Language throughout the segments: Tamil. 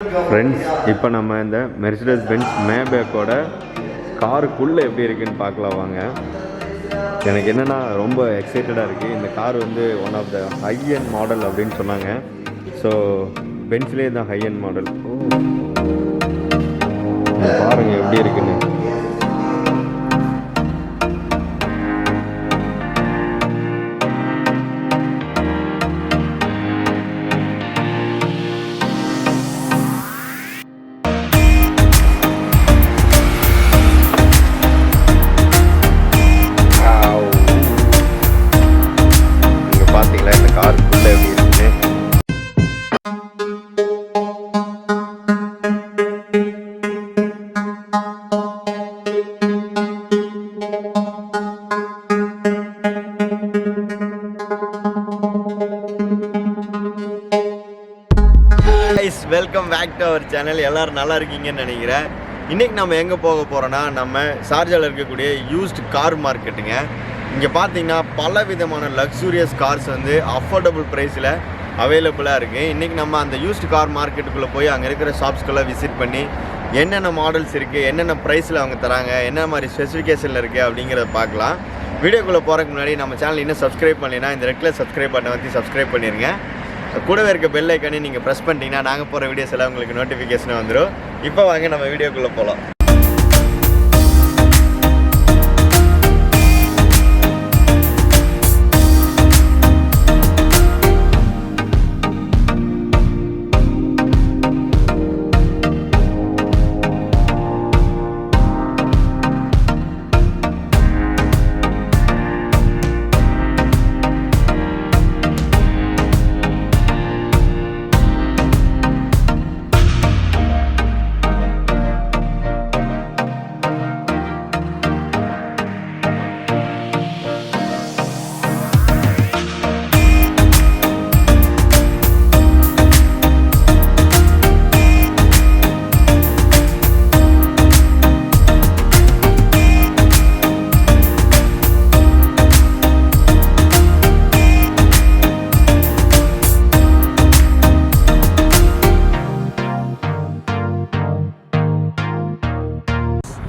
ஃப்ரெண்ட்ஸ், இப்போ நம்ம இந்த மெர்சிடஸ் பென்ஸ் மேபேக்கோட காருக்குள்ளே எப்படி இருக்குன்னு பார்க்கலாம் வாங்க. எனக்கு என்னென்னா ரொம்ப எக்ஸைட்டடாக இருக்குது. இந்த கார் வந்து one of the high end model அப்படின்னு சொன்னாங்க. ஸோ பென்ஸ்லேயே தான் ஹை எண்ட் மாடல். பாருங்கள் எப்படி இருக்குன்னு. Welcome back to our channel. எல்லோரும் நல்லா இருக்கீங்கன்னு நினைக்கிறேன். இன்றைக்கி நம்ம எங்கே போக போகிறோன்னா, நம்ம ஷார்ஜாவில் இருக்கக்கூடிய யூஸ்டு கார் மார்க்கெட்டுங்க. இங்கே பார்த்தீங்கன்னா பல விதமான லக்ஸூரியஸ் கார்ஸ் வந்து அஃபோர்டபுள் ப்ரைஸில் அவைலபிளாக இருக்குது. இன்றைக்கி நம்ம அந்த யூஸ்டு கார் மார்க்கெட்டுக்குள்ளே போய் அங்கே இருக்கிற ஷாப்ஸ்க்கெல்லாம் விசிட் பண்ணி என்னென்ன மாடல்ஸ் இருக்குது, என்னென்ன ப்ரைஸில் அவங்க தராங்க, என்ன மாதிரி ஸ்பெசிஃபிகேஷனில் இருக்குது அப்படிங்கிறத பார்க்கலாம். வீடியோக்குள்ளே போகிறதுக்கு முன்னாடி நம்ம சேனல் இன்னும் சப்ஸ்கிரைப் பண்ணலைன்னா இந்த ரெட் கலர் சப்ஸ்கிரைப் பட்டனை வந்து சப்ஸ்கிரைப் பண்ணிடுங்க. கூடவே இருக்க பெல் ஐக்கானே நீங்கள் ப்ரெஸ் பண்ணிட்டீங்கன்னா நாங்கள் போகிற வீடியோஸ் எல்லாம் உங்களுக்கு நோட்டிஃபிகேஷன் வந்துடும். இப்போ வாங்க நம்ம வீடியோக்குள்ளே போகலாம்.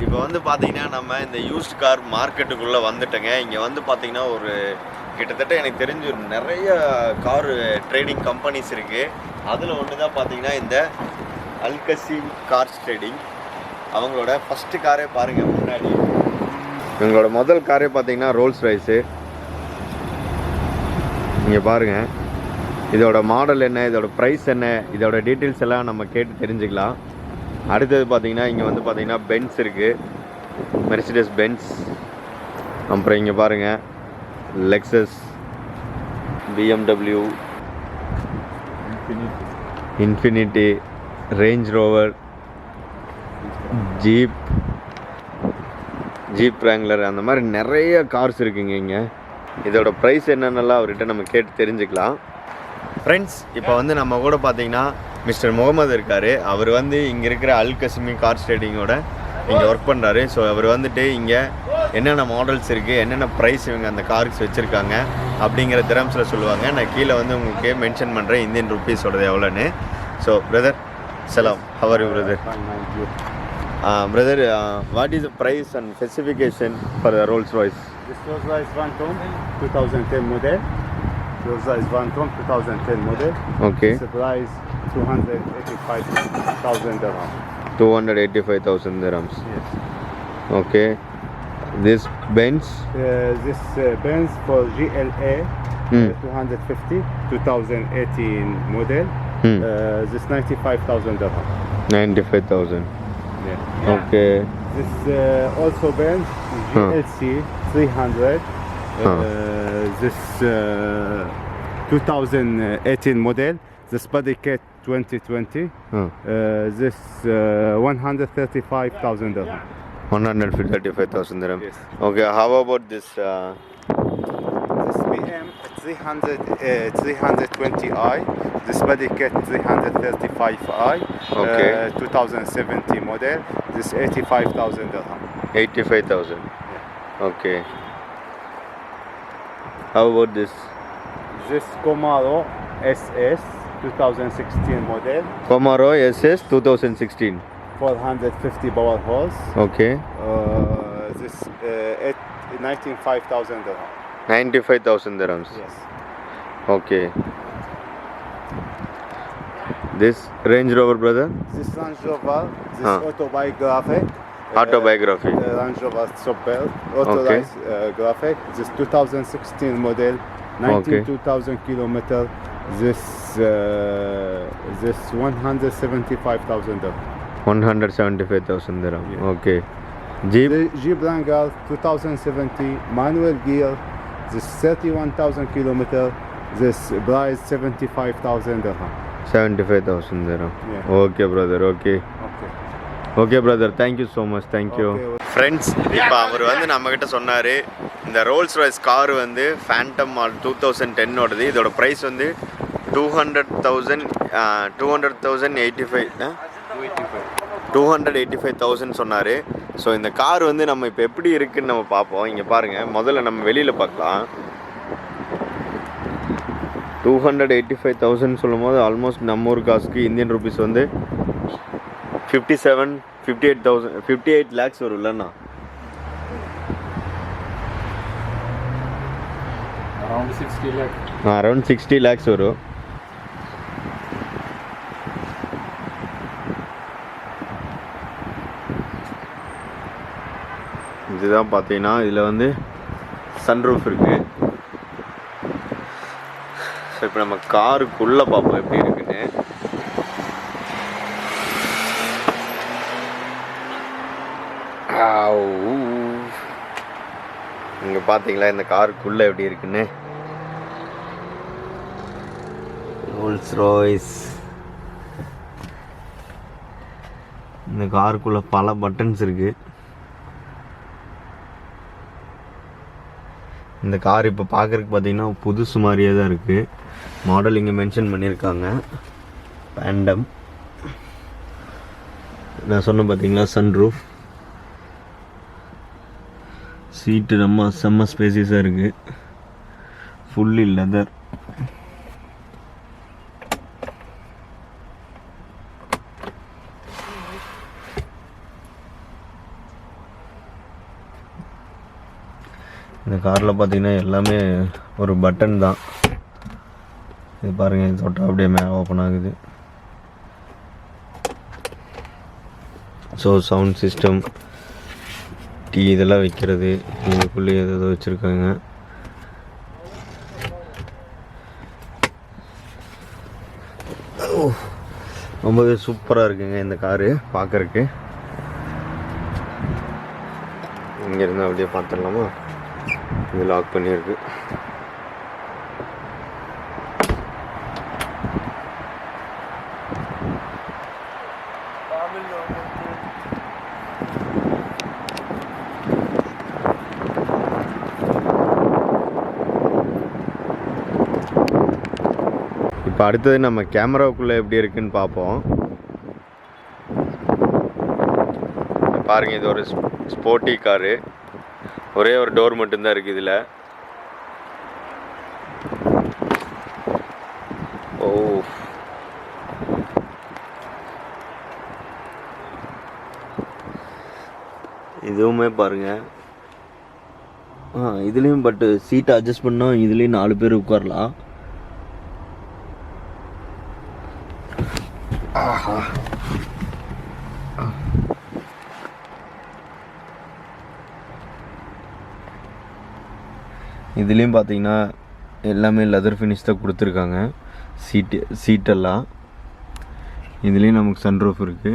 இப்போ வந்து பார்த்திங்கன்னா நம்ம இந்த யூஸ்ட் கார் மார்க்கெட்டுக்குள்ளே வந்துட்டோங்க. இங்கே வந்து பார்த்திங்கன்னா ஒரு கிட்டத்தட்ட எனக்கு தெரிஞ்சு ஒரு நிறைய கார் ட்ரேடிங் கம்பெனிஸ் இருக்குது. அதில் ஒன்று தான் பார்த்திங்கன்னா இந்த அல்கசிம் கார்ஸ் ட்ரேடிங். அவங்களோட ஃபஸ்ட்டு காரே பாருங்கள். முன்னாடி இவங்களோட முதல் காரே பார்த்திங்கன்னா ரோல்ஸ் ராய்ஸு. இங்கே பாருங்கள், இதோட மாடல் என்ன, இதோட ப்ரைஸ் என்ன, இதோட டீட்டெயில்ஸ் எல்லாம் நம்ம கேட்டு தெரிஞ்சுக்கலாம். அடுத்தது பார்த்திங்கன்னா இங்கே வந்து பார்த்திங்கன்னா பென்ஸ் இருக்குது, மெர்சிடஸ் பென்ஸ். அப்புறம் இங்கே பாருங்கள் Lexus, BMW, Infiniti, Range Rover, Jeep Wrangler, அந்த மாதிரி நிறைய கார்ஸ் இருக்குங்க இங்கே. இதோட ப்ரைஸ் என்னென்னலாம் அவர்கிட்ட நம்ம கேட்டு தெரிஞ்சுக்கலாம். ஃப்ரெண்ட்ஸ், இப்போ வந்து நம்ம கூட பார்த்திங்கன்னா மிஸ்டர் முகமது இருக்கார். அவர் வந்து இங்கே இருக்கிற அல்கசிமி கார் ட்ரேடிங்கோட இங்கே ஒர்க் பண்ணுறாரு. ஸோ அவர் வந்துட்டு இங்கே என்னென்ன மாடல்ஸ் இருக்குது, என்னென்ன ப்ரைஸ் இவங்க அந்த கார்ஸ் வச்சுருக்காங்க அப்படிங்கிற திரம்ஸில் சொல்லுவாங்க. நான் கீழே வந்து உங்களுக்கு மென்ஷன் பண்ணுறேன் இந்தியன் ருப்பீஸோடது எவ்வளோன்னு. ஸோ பிரதர் சலாம், how are you brother? Brother, what is the price and specification for the Rolls Royce? This Rolls Royce Phantom 2010 model. Rolls Royce Phantom 2010 model. Okay. It's price 285,000 dirhams. 285,000 dirhams. Yes. Okay. This Benz? This Benz for GLA 250 2018 model. This 95,000 dirhams. 95,000. Yeah. Okay. This also Benz GLC 300. This 2018 model. This body kit 2020. This 135,000 dirham. 135,000 dirham. Yes. Okay. How about this? This BM 320i. This body kit 335i. Okay. 2070 model. This 85,000 dirham. 85,000. Okay. How about this? This Camaro SS 2016 model. Camaro SS 2016. 450 power horse. Okay. This 95,000 dirham. 95,000 dirhams. Yes. Okay. This Range Rover, brother? This Range Rover, this Huh. autobiographic. Autobiography. Range Rover Super authorized graphic. This 2016 model, 92,000 kilometer. This 175,000 dirham. 175,000 dirham. Yeah. Okay. Jeep? The Jeep Wrangler 2070 manual gear. This 31,000 kilometer. This price 75,000 dirham. 75,000 dirham. Yeah. Okay, brother. Okay. Okay. Okay brother, thank you so much, thank you. Okay. Friends, இப்போ அவர் வந்து நம்மக்கிட்ட சொன்னார், இந்த ரோல்ஸ் ராய்ஸ் கார் வந்து ஃபேண்டம் மாடல் 2010ஓடது. இதோட ப்ரைஸ் வந்து 285,000 சொன்னார். ஸோ இந்த கார் வந்து நம்ம இப்போ எப்படி இருக்குன்னு நம்ம பார்ப்போம். இங்கே பாருங்கள், முதல்ல நம்ம வெளியில் பார்க்கலாம். 285,000 சொல்லும் போது ஆல்மோஸ்ட் நம்ம ஊர் காசுக்கு இந்தியன் ருபீஸ் வந்து 58 lakhs வரும் இல்லைண்ணா? அரௌண்ட் 60 lakhs வரும். இதுதான் பார்த்தீங்கன்னா இதில் வந்து சன்ரூஃப் இருக்குது. ஸோ இப்போ நம்ம காருக்குள்ளே பார்ப்போம் எப்படி இருக்குன்னு. இங்கே பார்த்தீங்களா இந்த காருக்குள்ளே எப்படி இருக்குன்னு. Rolls Royce. இந்த காருக்குள்ளே பல பட்டன்ஸ் இருக்குது. இந்த கார் இப்போ பார்க்குறதுக்கு பார்த்தீங்கன்னா புதுசு மாதிரியே தான் இருக்குது. மாடல் இங்கே மென்ஷன் பண்ணியிருக்காங்க, ஃபேண்டம். நான் சொன்னேன் பார்த்தீங்களா, சன்ரூஃப். சீட்டு நம்ம செம்ம ஸ்பேசியஸாக இருக்குது. Fully leather. இந்த காரில் பார்த்தீங்கன்னா எல்லாமே ஒரு பட்டன் தான். இது பாருங்கள், இது தொட்டால் அப்படியே மேலே ஓப்பன் ஆகுது. ஸோ சவுண்ட் சிஸ்டம், டீ இதெல்லாம் வைக்கிறது, இதுக்குள்ளே ஏதோ வச்சுருக்காங்க. ரொம்பவே சூப்பராக இருக்குங்க இந்த காரு பார்க்குறக்கு. இங்கேருந்து அப்படியே பார்த்துடலாமா? இது லாக் பண்ணியிருக்கு. இப்போ அடுத்தது நம்ம கேமராவுக்குள்ளே எப்படி இருக்குன்னு பார்ப்போம். பாருங்கள், இது ஒரு ஸ்போர்ட்டி காரு. ஒரே ஒரு டோர் மட்டும்தான் இருக்குது இதில். ஓ, இதுவுமே பாருங்கள். இதுலேயும் பட்டு சீட்டை அட்ஜஸ்ட் பண்ணால் இதுலேயும் 4 பேர் உட்காரலாம். ஆஹா, இதுலேயும் பார்த்தீங்கன்னா எல்லாமே லெதர் ஃபினிஷ் தான் கொடுத்துருக்காங்க. சீட்டெல்லாம் இதுலேயும் நமக்கு சன்ரூஃப் இருக்குது.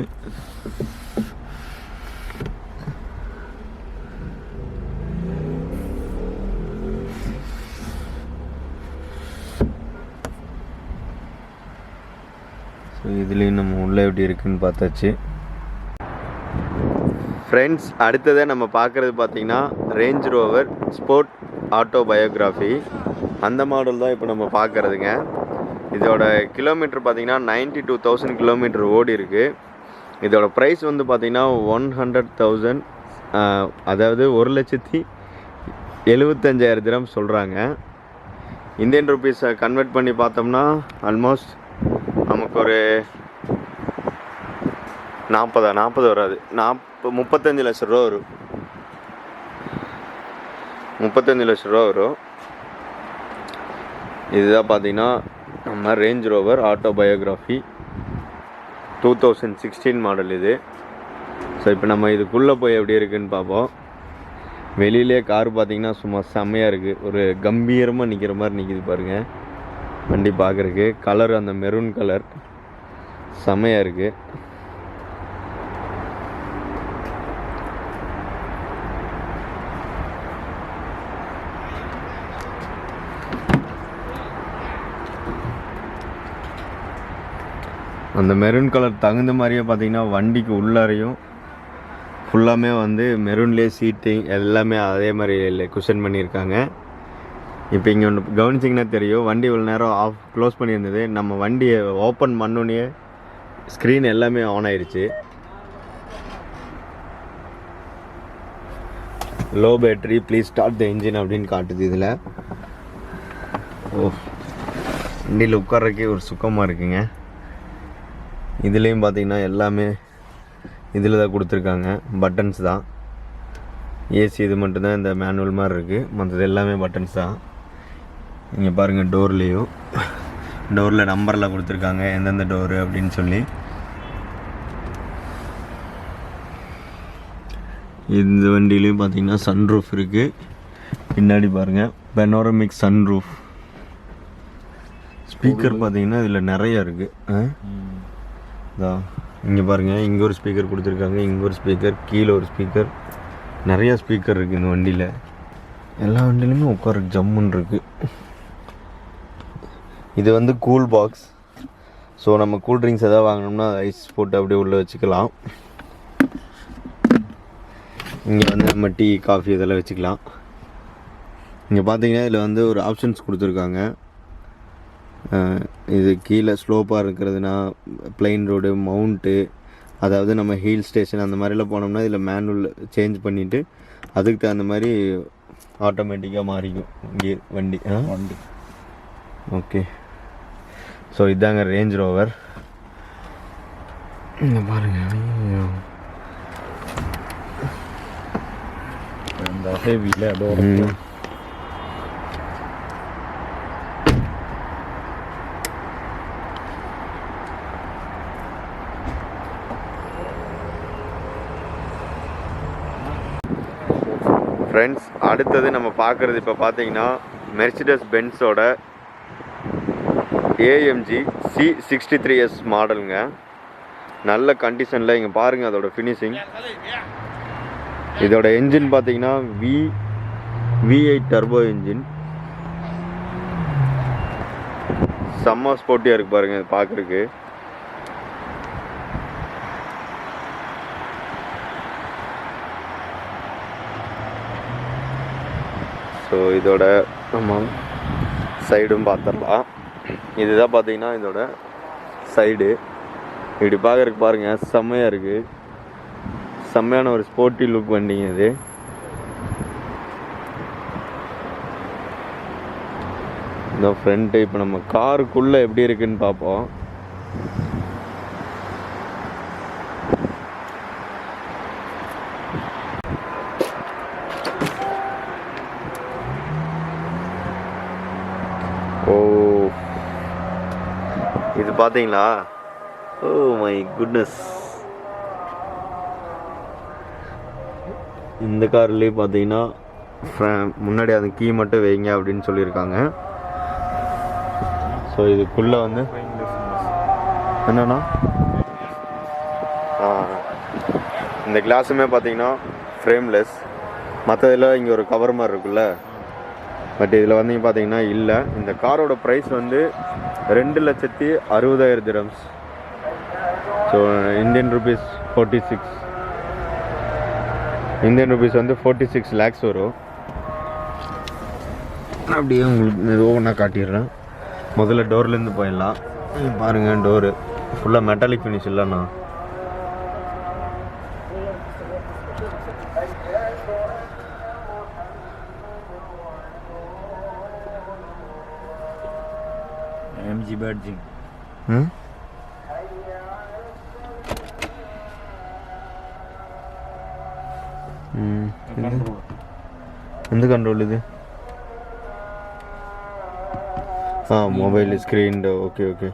ஸோ இதுலேயும் நம்ம உள்ளே எப்படி இருக்குன்னு பார்த்தாச்சு. ஃப்ரெண்ட்ஸ், அடுத்ததை நம்ம பார்க்குறது பார்த்திங்கன்னா ரேஞ்ச் ரோவர் ஸ்போர்ட் ஆட்டோபயோகிராஃபி. அந்த மாடல் தான் இப்போ நம்ம பார்க்குறதுங்க. இதோட கிலோமீட்டர் பார்த்திங்கன்னா 92,000 கிலோமீட்டர் ஓடி இருக்குது. இதோட ப்ரைஸ் வந்து பார்த்திங்கன்னா 100,000, அதாவது 1,75,000 திரம்ஸ் சொல்கிறாங்க. இந்தியன் ருபீஸை கன்வெர்ட் பண்ணி பார்த்தோம்னா ஆல்மோஸ்ட் நமக்கு ஒரு 40 வராது, 35 லட்ச ரூபா வரும். 35 லட்ச ரூபா வரும். இதுதான் பார்த்தீங்கன்னா நம்ம ரேஞ்ச் ரோவர் ஆட்டோபயோகிராஃபி 2016 மாடல் இது. ஸோ இப்போ நம்ம இதுக்குள்ளே போய் எப்படி இருக்குதுன்னு பார்ப்போம். வெளியிலே கார் பார்த்தீங்கன்னா சும்மா செம்மையாக இருக்குது. ஒரு கம்பீரமாக நிற்கிற மாதிரி நிற்கிது பாருங்கள் வண்டி பார்க்குறக்கு. கலர் அந்த மெரூன் கலர் செம்மையாக இருக்குது. அந்த மெரூன் கலர் தகுந்த மாதிரியே பார்த்தீங்கன்னா வண்டிக்கு உள்ளாரையும் ஃபுல்லாமே வந்து மெரூன்லேயே சீட்டிங் எல்லாமே அதே மாதிரி குஷன் பண்ணியிருக்காங்க. இப்போ இங்கே ஒன்று கவனிச்சிங்கன்னா தெரியும், வண்டி இவ்வளோ நேரம் க்ளோஸ் பண்ணியிருந்தது. நம்ம வண்டியை ஓப்பன் பண்ணோன்னே ஸ்க்ரீன் எல்லாமே ஆன் ஆயிடுச்சு. Low battery, please start the engine அப்படின்னு காட்டுது இதில். ஓ, வண்டியில் உட்கார்றக்கே ஒரு சுகமாக இருக்குங்க. இதுலேயும் பார்த்தீங்கன்னா எல்லாமே இதில் தான் கொடுத்துருக்காங்க, பட்டன்ஸ் தான். ஏசி இது மட்டும்தான் இந்த மேனுவல் மாதிரி இருக்குது, மற்றது எல்லாமே பட்டன்ஸ் தான். இங்கே பாருங்கள், டோரில் நம்பரில் கொடுத்துருக்காங்க எந்தெந்த டோரு அப்படின்னு சொல்லி. இந்த வண்டியிலையும் பார்த்தீங்கன்னா சன்ரூஃப் இருக்குது. பின்னாடி பாருங்கள் பெனோரமிக் சன்ரூஃப். ஸ்பீக்கர் பார்த்தீங்கன்னா இதில் நிறையா இருக்குது. இங்கே பாருங்கள், இங்கே ஒரு ஸ்பீக்கர் கொடுத்துருக்காங்க, இங்கே ஒரு ஸ்பீக்கர், கீழே ஒரு ஸ்பீக்கர், நிறையா ஸ்பீக்கர் இருக்குது இந்த வண்டியில். எல்லா வண்டியிலுமே உட்கார ஜம்முன்னு இருக்குது. இது வந்து கூல் பாக்ஸ். ஸோ நம்ம கூல் ட்ரிங்க்ஸ் எதாவது வாங்கினோம்னா ஐஸ் போட்டு அப்படியே உள்ளே வச்சுக்கலாம். இங்கே வந்து நம்ம டீ, காஃபி இதெல்லாம் வச்சுக்கலாம். இங்கே பார்த்தீங்கன்னா இதில் வந்து ஒரு ஆப்ஷன்ஸ் கொடுத்துருக்காங்க. இது கீழே ஸ்லோப்பாக இருக்கிறதுனா பிளைன் ரோடு, மவுண்ட்டு, அதாவது நம்ம ஹில் ஸ்டேஷன் அந்த மாதிரிலாம் போனோம்னா இதில் மேனுவல் சேஞ்ச் பண்ணிவிட்டு அதுக்கு தகுந்த மாதிரி ஆட்டோமேட்டிக்காக மாறிக்கும் இங்கே வண்டி. ஓகே, ஸோ இதாங்க ரேஞ்ச் ரோவர். இங்கே பாருங்கள், ஹெவியில் ஃப்ரெண்ட்ஸ், அடுத்தது நம்ம பார்க்குறது இப்போ பார்த்தீங்கன்னா மெர்சிடஸ் பென்ஸோட AMG C63S மாடலுங்க. நல்ல கண்டிஷனில். இங்கே பாருங்கள் அதோட ஃபினிஷிங். இதோட என்ஜின் பார்த்தீங்கன்னா V8 டர்போ என்ஜின். செம்ம ஸ்போர்ட்டியாக இருக்குது பாருங்கள் பார்க்குறக்கு. ஸோ இதோட நம்ம சைடும் பார்த்துடலாம். இதுதான் பார்த்தீங்கன்னா இதோட சைடு. இப்படி பார்க்குறதுக்கு பாருங்கள் செம்மையாக இருக்குது. செம்மையான ஒரு ஸ்போர்ட்டி லுக் வண்டிங்க இது. இந்த ஃப்ரண்ட்டு இப்போ நம்ம காருக்குள்ளே எப்படி இருக்குன்னு பார்ப்போம். ஓ, இது பார்த்தீங்களா? Oh my goodness. இந்த கார்லேயே பார்த்தீங்கன்னா முன்னாடி அந்த கீ மட்டும் வைங்க அப்படின்னு சொல்லியிருக்காங்க. ஸோ இதுக்குள்ளே வந்து என்னன்னா இந்த கிளாஸுமே பார்த்தீங்கன்னா ஃப்ரேம்லெஸ். மற்றதில் இங்கே ஒரு கவர் மாதிரி இருக்குல்ல, பட் இதில் வந்து பார்த்தீங்கன்னா இல்லை. இந்த காரோட ப்ரைஸ் வந்து 2,60,000 dirhams. So Indian rupees 46. Indian rupees வந்து 46 lakhs வரும். அப்படியே உங்களுக்கு மெதுவாக ஒன்றா காட்டிடுறேன். முதல்ல டோர்லேருந்து போயிடலாம். பாருங்கள், டோரு ஃபுல்லாக மெட்டாலிக் ஃபினிஷ் இல்லைண்ணா. MG badging. எந்த கண்ட்ரோல் இது? Mobile screen. Okay okay.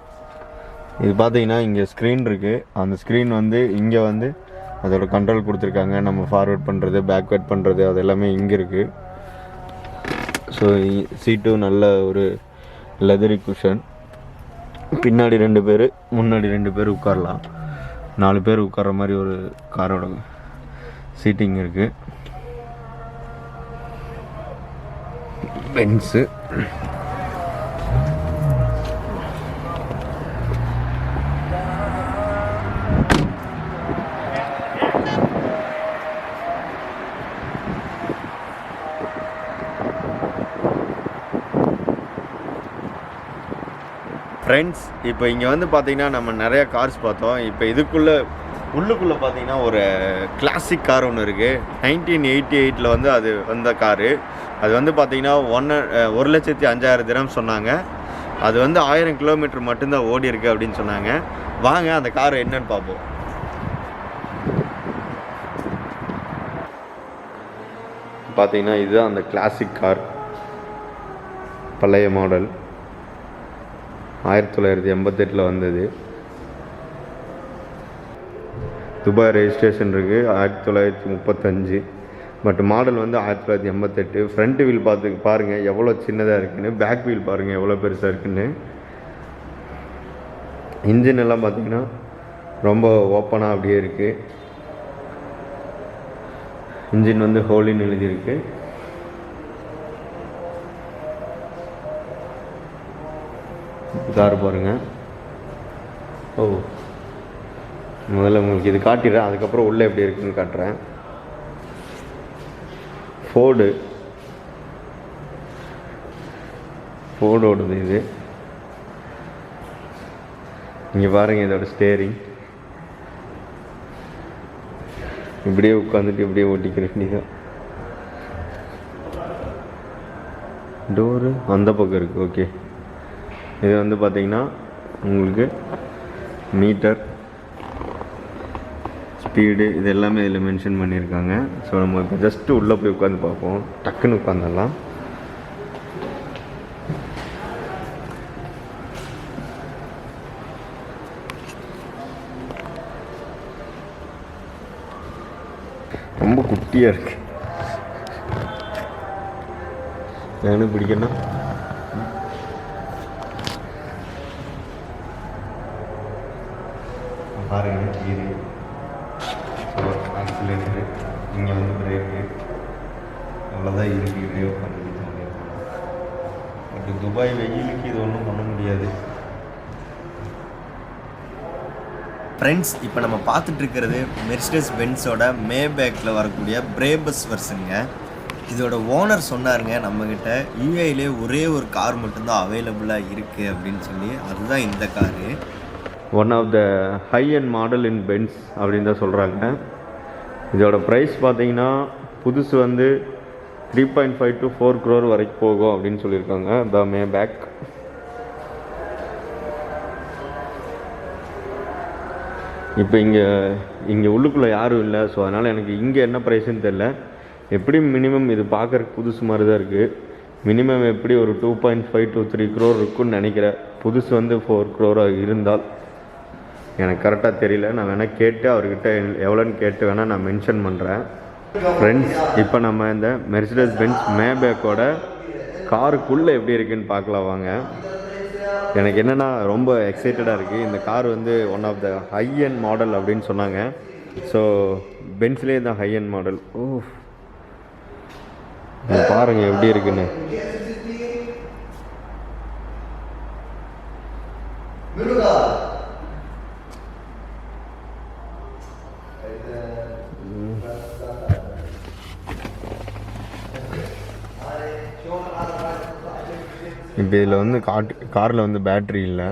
இது பார்த்தீங்கன்னா இங்கே ஸ்க்ரீன் இருக்குது. அந்த ஸ்க்ரீன் வந்து இங்கே வந்து அதோட கண்ட்ரோல் கொடுத்துருக்காங்க. நம்ம ஃபார்வேர்ட் பண்ணுறது, பேக்வேர்ட் பண்ணுறது, அது எல்லாமே இங்கே இருக்குது. ஸோ சீட்டும் நல்ல ஒரு லெதரி குஷன். பின்னாடி 2 பேர், முன்னாடி 2 பேர் உட்காரலாம். 4 பேர் உட்கார்ற மாதிரி ஒரு காரோட சீட்டிங் இருக்குது. பென்ஸு. ஃப்ரெண்ட்ஸ், இப்போ இங்கே வந்து பார்த்தீங்கன்னா நம்ம நிறையா கார்ஸ் பார்த்தோம். இப்போ உள்ளுக்குள்ளே பார்த்தீங்கன்னா ஒரு கிளாசிக் கார் ஒன்று இருக்குது. 1988 வந்து அது வந்த காரு. அது வந்து பார்த்தீங்கன்னா 1,05,000 திரம்ஸ் சொன்னாங்க. அது வந்து 1000 கிலோமீட்டர் மட்டும்தான் ஓடி இருக்கு அப்படின்னு சொன்னாங்க. வாங்க அந்த கார் என்னன்னு பார்ப்போம். பார்த்தீங்கன்னா இதுதான் அந்த கிளாசிக் கார், பழைய மாடல், 1988 வந்தது. துபாய் ரெஜிஸ்ட்ரேஷன் இருக்குது, 1935. பட் மாடல் வந்து 1988. ஃப்ரண்ட் வீல் பாருங்கள் எவ்வளோ சின்னதாக இருக்குன்னு. பேக் வீல் பாருங்கள் எவ்வளோ பெருசாக இருக்குன்னு. இன்ஜின் எல்லாம் பார்த்தீங்கன்னா ரொம்ப ஓப்பனாக அப்படியே இருக்குது. இன்ஜின் வந்து ஹோலின்னு எழுதியிருக்கு. கார் பாருங்க. முதல்ல உங்களுக்கு இது காட்டிடுறேன், அதுக்கப்புறம் உள்ளே எப்படி இருக்குன்னு காட்டுறேன். ஃபோர்டோடது இது. இங்கே பாருங்கள் இதோட ஸ்டேரிங். இப்படியே உட்காந்துட்டு இப்படியே ஓட்டிக்கிற வேண்டியதான். டோரு அந்த பக்கம் இருக்குது. ஓகே, இது வந்து பார்த்திங்கன்னா உங்களுக்கு மீட்டர், ஸ்பீடு, இது எல்லாமே இதில் மென்ஷன் பண்ணியிருக்காங்க. ஸோ நம்ம இப்போ ஜஸ்ட்டு உள்ளே போய் உட்காந்து பார்ப்போம். டக்குன்னு உட்காந்துடலாம். ரொம்ப குட்டியாக இருக்கு. எனக்கு பிடிக்கணும். பாருங்க, கீரு, ஆக்சிலேட்டரு, இங்கே வந்து பிரேக்கு, அவ்வளோதான் இருக்குது. இப்படியே உட்காந்துக்கிட்டு பட் துபாய் வெயிலுக்கு இது ஒன்றும் பண்ண முடியாது. ஃப்ரெண்ட்ஸ், இப்போ நம்ம பார்த்துட்டு இருக்கிறது மெர்சிடஸ் பென்ஸோட மேபேக்கில் வரக்கூடிய பிரேபஸ் வெர்ஷனுங்க. இதோட ஓனர் சொன்னாருங்க நம்மக்கிட்ட, யூஏயிலே ஒரே ஒரு கார் மட்டும்தான் அவைலபிளாக இருக்குது அப்படின்னு சொல்லி. அதுதான் இந்த car. One of the high end model in Benz அப்படின்னு தான் சொல்கிறாங்க. இதோட ப்ரைஸ் பார்த்தீங்கன்னா புதுசு வந்து 3.5 to 4 crore வரைக்கும் போகும் அப்படின்னு சொல்லியிருக்காங்க. த மேபேக். இப்போ இங்கே உள்ளுக்குள்ளே யாரும் இல்லை. ஸோ அதனால் எனக்கு இங்கே என்ன ப்ரைஸுன்னு தெரில. எப்படியும் மினிமம் இது பார்க்குறக்கு புதுசு மாதிரி தான் இருக்குது. மினிமம் எப்படி ஒரு 2.5 to 3 crore இருக்குன்னு நினைக்கிறேன். புதுசு வந்து 4 crore இருந்தால். எனக்கு கரெக்டாக தெரியல. நான் வேணால் கேட்டு அவர்கிட்ட எவ்வளோன்னு கேட்டு வேணால் நான் மென்ஷன் பண்ணுறேன். ஃப்ரெண்ட்ஸ், இப்போ நம்ம இந்த மெர்சிடஸ் பென்ஸ் மேபேக்கோட காருக்குள்ளே எப்படி இருக்குன்னு பார்க்கலாம் வாங்க. எனக்கு என்னென்னா ரொம்ப எக்ஸைட்டடாக இருக்குது. இந்த கார் வந்து one of the high end model அப்படின்னு சொன்னாங்க. ஸோ பென்ஸ்லேயே தான் ஹை அண்ட் மாடல். பாருங்கள் எப்படி இருக்குன்னு. இப்போ இதில் வந்து காரில் வந்து பேட்ரி இல்லை.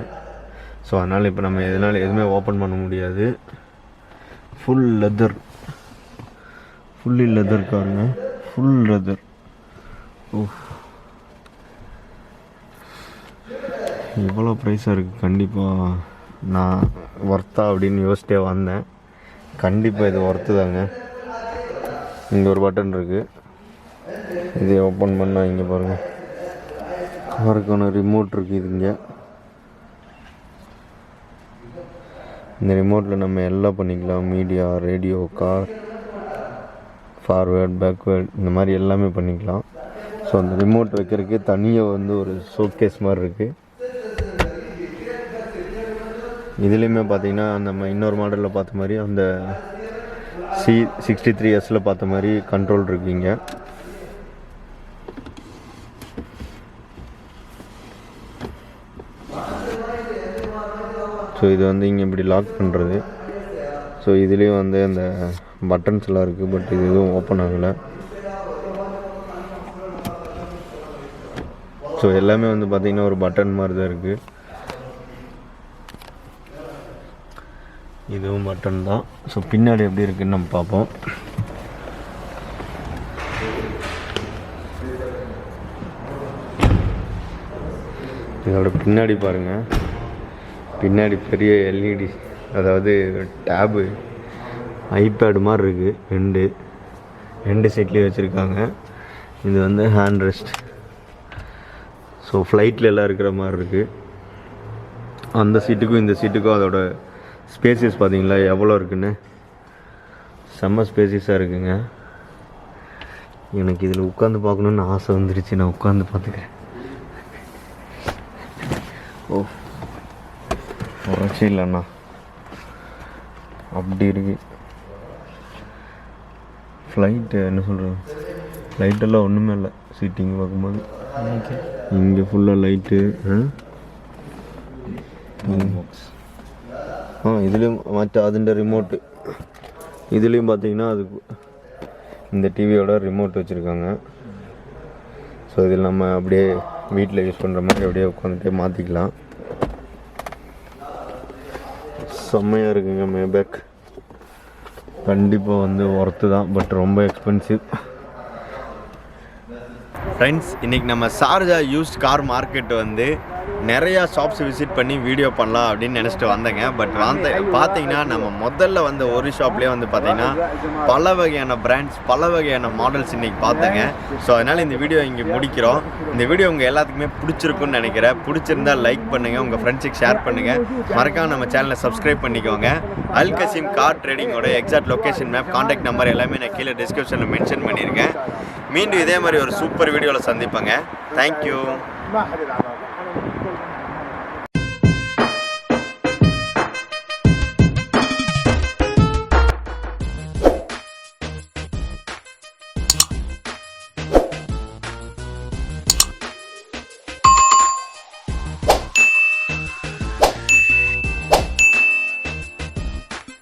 ஸோ அதனால் இப்போ நம்ம எதுவுமே ஓப்பன் பண்ண முடியாது. ஃபுல்லி லெதர் காருங்க. Full leather. இவ்வளோ ப்ரைஸாக இருக்குது. கண்டிப்பாக நான் ஒர்த்தா அப்படின்னு யோசிச்சிட்டே வந்தேன். கண்டிப்பாக இது ஒர்த்து தாங்க. இங்கே ஒரு பட்டன் இருக்குது, இதை ஓப்பன் பண்ணால் இங்கே பாருங்கள் காருக்கான ரிமோட் இருக்குது. இது இங்கே இந்த ரிமோட்டில் நம்ம எல்லாம் பண்ணிக்கலாம். Media, radio, car, forward, backward இந்த மாதிரி எல்லாமே பண்ணிக்கலாம். ஸோ அந்த ரிமோட் வைக்கிறதுக்கு தனியாக வந்து ஒரு ஷோகேஸ் மாதிரி இருக்குது. இதுலேயுமே பார்த்தீங்கன்னா நம்ம இன்னொரு மாடலில் பார்த்த மாதிரி அந்த C63S பார்த்த மாதிரி கண்ட்ரோல் இருக்குங்க. ஸோ இது வந்து இங்கே இப்படி லாக் பண்ணுறது. ஸோ இதுலேயும் வந்து அந்த பட்டன்ஸ்லாம் இருக்குது, பட் இது எதுவும் ஓப்பன் ஆகலை. ஸோ எல்லாமே வந்து பார்த்திங்கன்னா ஒரு பட்டன் மாதிரி தான் இருக்குது. இதுவும் பட்டன் தான். ஸோ பின்னாடி எப்படி இருக்குன்னு நம்ம பார்ப்போம். இதோட பின்னாடி பாருங்கள், பின்னாடி பெரிய எல்இடி, அதாவது டேபு, ஐபேடு மாதிரி இருக்குது. ரெண்டு சைட்லேயும் வச்சுருக்காங்க. இது வந்து ஹேண்ட் ரெஸ்ட். ஸோ ஃப்ளைட்டில் எல்லாம் இருக்கிற மாதிரி இருக்குது. அந்த சீட்டுக்கும் இந்த சீட்டுக்கும் அதோட ஸ்பேசியஸ் பார்த்தீங்களா எவ்வளோ இருக்குன்னு, செம்ம ஸ்பேசியஸாக இருக்குங்க. எனக்கு இதில் உட்காந்து பார்க்கணுன்னு ஆசை வந்துருச்சு. நான் உட்காந்து பார்த்துக்கிறேன். ஓ உரைச்சி இல்லைண்ணா, அப்படி இருக்கு ஃப்ளைட்டு. என்ன சொல்கிறேன், லைட்டெல்லாம் ஒன்றுமே இல்லை சீட்டிங் பார்க்கும்போது. இங்கே ஃபுல்லாக லைட்டு. இதுலேயும் மற்ற அதுண்ட ரிமோட்டு, இதுலேயும் பார்த்தீங்கன்னா அதுக்கு இந்த டிவியோட ரிமோட் வச்சுருக்காங்க. ஸோ இதில் நம்ம அப்படியே வீட்டில் யூஸ் பண்ணுற மாதிரி அப்படியே உட்காந்துட்டே மாற்றிக்கலாம். செம்மையாக இருக்குங்க. மேபேக் கண்டிப்பாக வந்து ஒர்த்து தான், பட் ரொம்ப எக்ஸ்பென்சிவ். ஃப்ரெண்ட்ஸ், இன்றைக்கி நம்ம ஷார்ஜா யூஸ்ட் கார் மார்க்கெட் வந்து நிறையா ஷாப்ஸ் விசிட் பண்ணி வீடியோ பண்ணலாம் அப்படின்னு நினச்சிட்டு வந்தேங்க. பட் பார்த்தீங்கன்னா நம்ம முதல்ல வந்து ஒரு ஷாப்லேயே வந்து பார்த்தீங்கன்னா பல வகையான பிராண்ட்ஸ், பல வகையான மாடல்ஸ் இன்றைக்கி பார்த்தேங்க. ஸோ அதனால் இந்த வீடியோ இங்கே முடிக்கிறோம். இந்த வீடியோ உங்கள் எல்லாத்துக்குமே பிடிச்சிருக்குன்னு நினைக்கிறேன். பிடிச்சிருந்தால் லைக் பண்ணுங்கள், உங்கள் ஃப்ரெண்ட்ஸுக்கு ஷேர் பண்ணுங்கள், மறக்காம நம்ம சேனலை சப்ஸ்கிரைப் பண்ணிக்கோங்க. அல் கசீம் கார் ட்ரேடிங்கோட exact location map, contact number எல்லாமே நான் கீழே டிஸ்கிரிப்ஷனில் மென்ஷன் பண்ணியிருக்கேன். மீண்டும் இதே மாதிரி ஒரு சூப்பர் வீடியோவில் சந்திப்பேங்க. தேங்க்யூ.